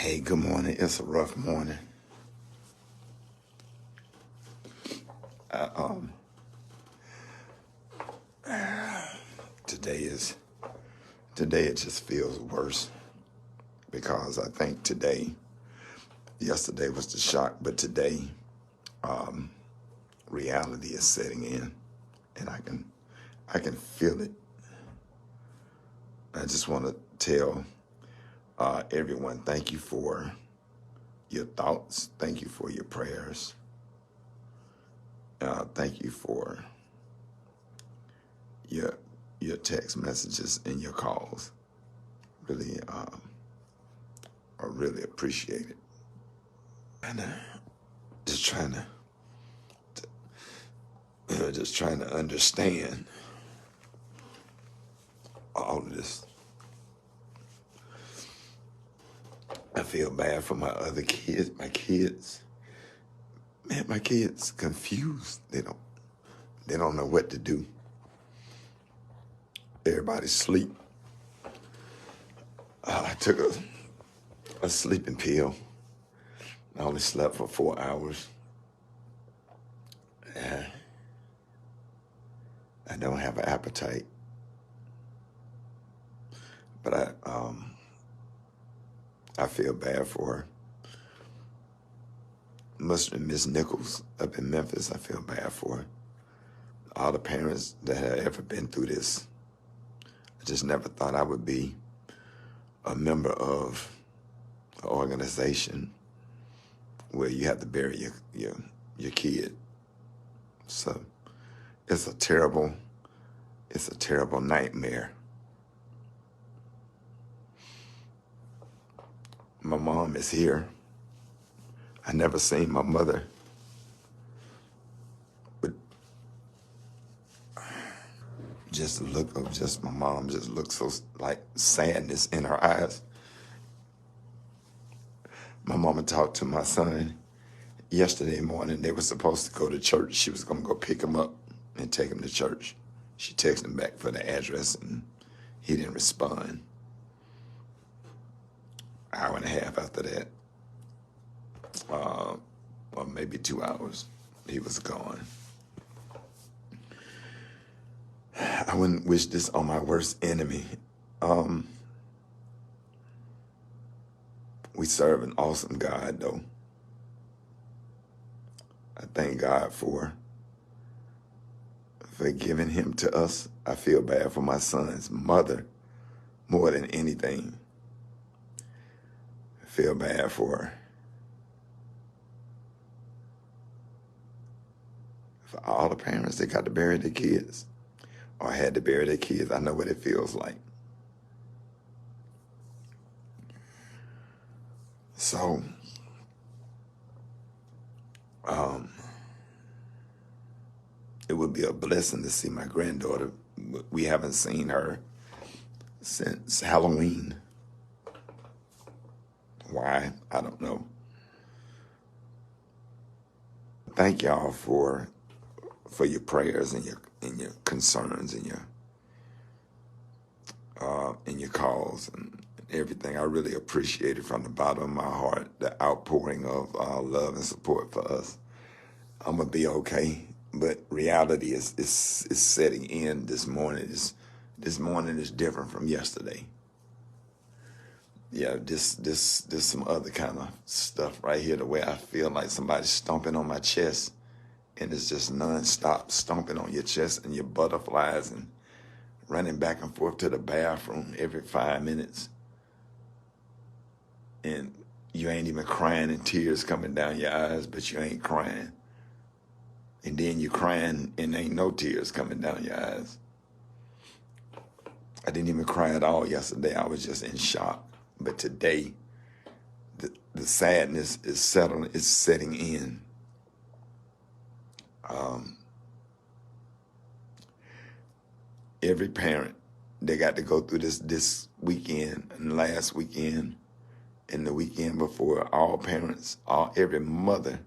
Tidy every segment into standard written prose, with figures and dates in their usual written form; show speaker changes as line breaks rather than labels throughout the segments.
Hey, good morning. It's a rough morning. Uh, um, today is today. It just feels worse because I think yesterday was the shock, but today, reality is setting in, and I can feel it. I just want to tell everyone, thank you for your thoughts, thank you for your prayers, thank you for your your text messages and your calls. Really, I really appreciate it. And just trying just trying to understand all of this. I feel bad for my other kids. My kids confused. They don't know what to do. Everybody's asleep. I took a sleeping pill. I only slept for 4 hours. I don't have an appetite, but I feel bad for her. Miss Nichols up in Memphis. I feel bad for her. All the parents that have ever been through this. I just never thought I would be a member of an organization where you have to bury your kid. So it's a terrible nightmare. My mom is here. I never seen my mother, but just the look of just my mom just looks so like sadness in her eyes. My mama talked to my son yesterday morning. They were supposed to go to church. She was going to go pick him up and take him to church. She texted him back for the address, and he didn't respond. Hour and a half after that, or maybe 2 hours, he was gone. I wouldn't wish this on my worst enemy. We serve an awesome God, though. I thank God for giving him to us. I feel bad for my son's mother more than anything. I feel bad for all the parents that got to bury their kids or had to bury their kids. I know what it feels like. So, it would be a blessing to see my granddaughter. We haven't seen her since Halloween. Why? I don't know. Thank y'all for your prayers and your concerns and your calls and everything. I really appreciate it from the bottom of my heart, the outpouring of love and support for us. I'm gonna be okay, but reality is setting in this morning. This morning is different from yesterday. Yeah, this some other kind of stuff right here. The way I feel like somebody's stomping on my chest, and it's just nonstop stomping on your chest and your butterflies and running back and forth to the bathroom every 5 minutes. And you ain't even crying and tears coming down your eyes, but you ain't crying. And then you crying and ain't no tears coming down your eyes. I didn't even cry at all yesterday. I was just in shock. But today, the sadness is setting in. Every parent, they got to go through this weekend and last weekend and the weekend before. All parents, every mother,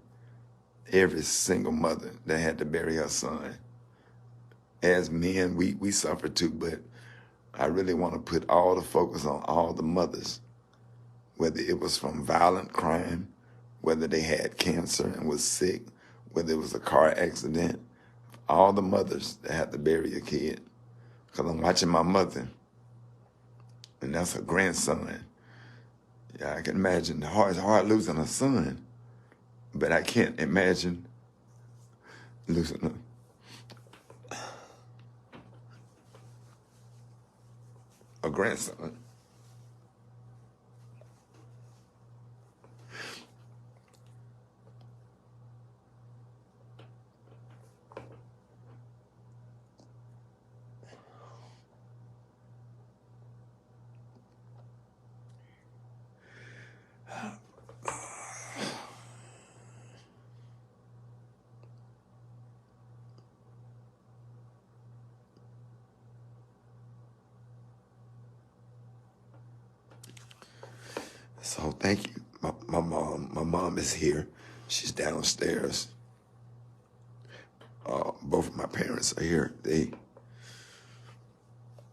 every single mother that had to bury her son. As men, we suffer too, but I really want to put all the focus on all the mothers whether it was from violent crime, whether they had cancer and was sick, whether it was a car accident, all the mothers that had to bury a kid. Because I'm watching my mother, and that's her grandson. Yeah, I can imagine it's hard losing a son, but I can't imagine losing a grandson. So thank you. My mom is here. She's downstairs. Both of my parents are here.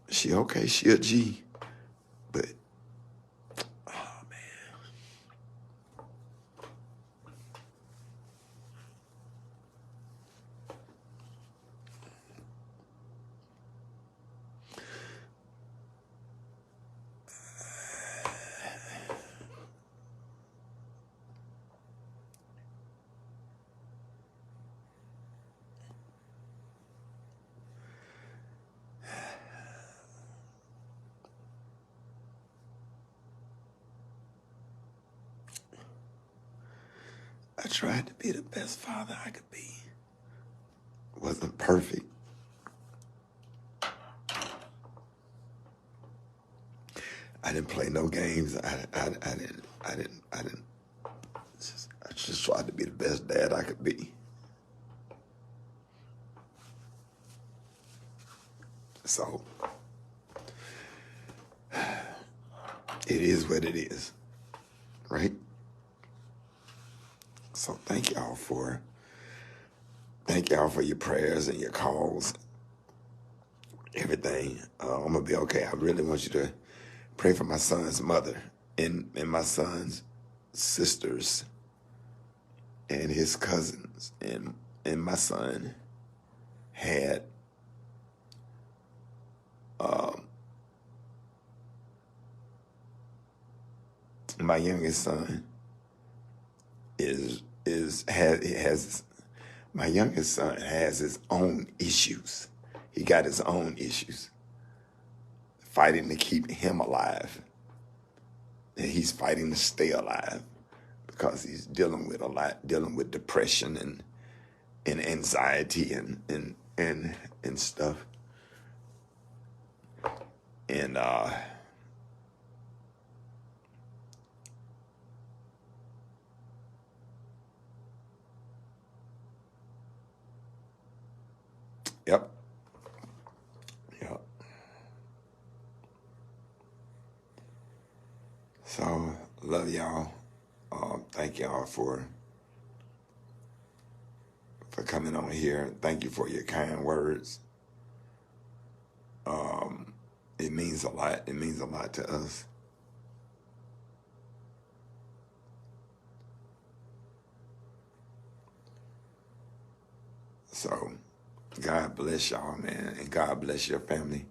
She okay, she a G. But, oh man. I tried to be the best father I could be. Wasn't perfect. I didn't play no games. I didn't. I just tried to be the best dad I could be. So it is what it is, right? So thank y'all for your prayers and your calls, everything. I'm gonna be okay. I really want you to pray for my son's mother and my son's sisters and his cousins, and my son had my youngest son my youngest son has his own issues. He got his own issues, fighting to keep him alive, and he's fighting to stay alive because he's dealing with a lot, dealing with depression and anxiety and stuff. And yep. So love y'all. Thank y'all for coming on here. Thank you for your kind words. It means a lot. It means a lot to us. So God bless y'all, man, and God bless your family.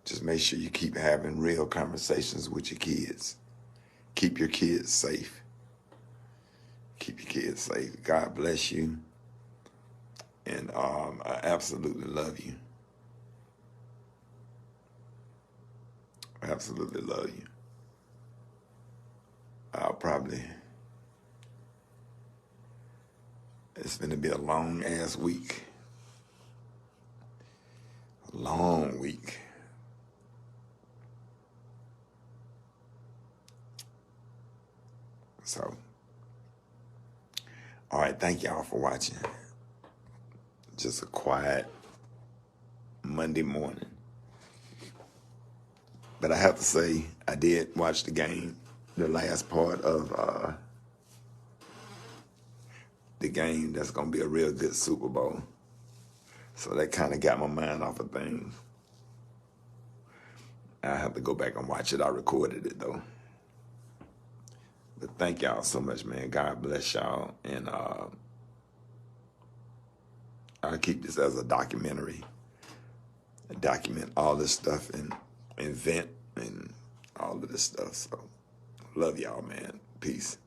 Just make sure you keep having real conversations with your kids. Keep your kids safe. Keep your kids safe. God bless you. And I absolutely love you. I absolutely love you. It's going to be a long ass week. A long week. So, all right, thank y'all for watching. Just a quiet Monday morning. But I have to say, I did watch the game, the last part of the game. That's going to be a real good Super Bowl. So that kind of got my mind off of things. I have to go back and watch it. I recorded it, though. thank y'all so much, man. God bless y'all. And I'll keep this as a documentary. Document all this stuff and invent and all of this stuff. So love y'all, man. Peace.